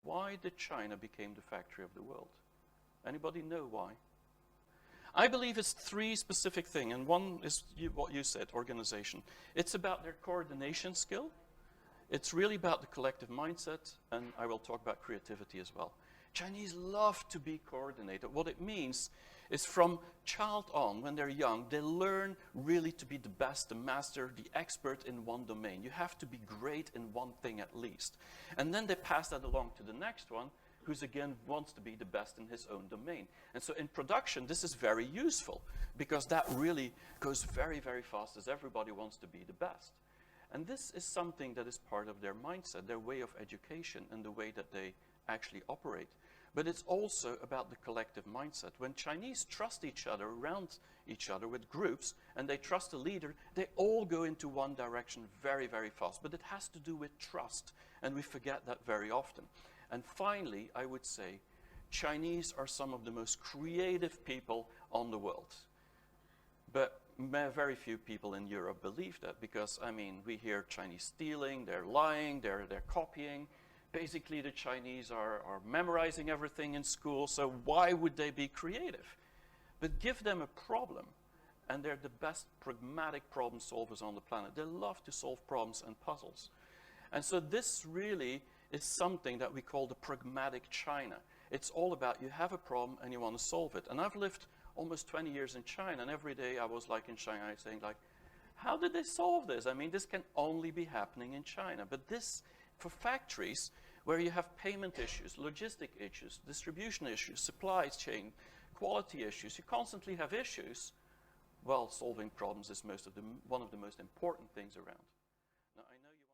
Why did China become the factory of the world? Anybody know why? I believe it's three specific things, and one is what you said, organization. It's about their coordination skill. It's really about the collective mindset, and I will talk about creativity as well. Chinese love to be coordinated. What it means is from child on, when they're young, they learn really to be the best, the master, the expert in one domain. You have to be great in one thing at least. And then they pass that along to the next one, who's again wants to be the best in his own domain. And so in production, this is very useful because that really goes very, very fast as everybody wants to be the best. And this is something that is part of their mindset, their way of education and the way that they actually operate. But it's also about the collective mindset. When Chinese trust each other, around each other with groups, and they trust a leader, they all go into one direction very, very fast. But it has to do with trust, and we forget that very often. And finally, I would say, Chinese are some of the most creative people on the world. But very few people in Europe believe that because, I mean, we hear Chinese stealing, they're lying, they're copying. Basically, the Chinese are memorizing everything in school, so why would they be creative? But give them a problem, and they're the best pragmatic problem solvers on the planet. They love to solve problems and puzzles. And so this really is something that we call the pragmatic China. It's all about you have a problem and you want to solve it. And I've lived almost 20 years in China, and every day I was like in Shanghai saying like, how did they solve this? I mean, this can only be happening in China. But this, for factories where you have payment issues, logistic issues, distribution issues, supply chain, quality issues, you constantly have issues, well, solving problems is one of the most important things around. Now, I know you want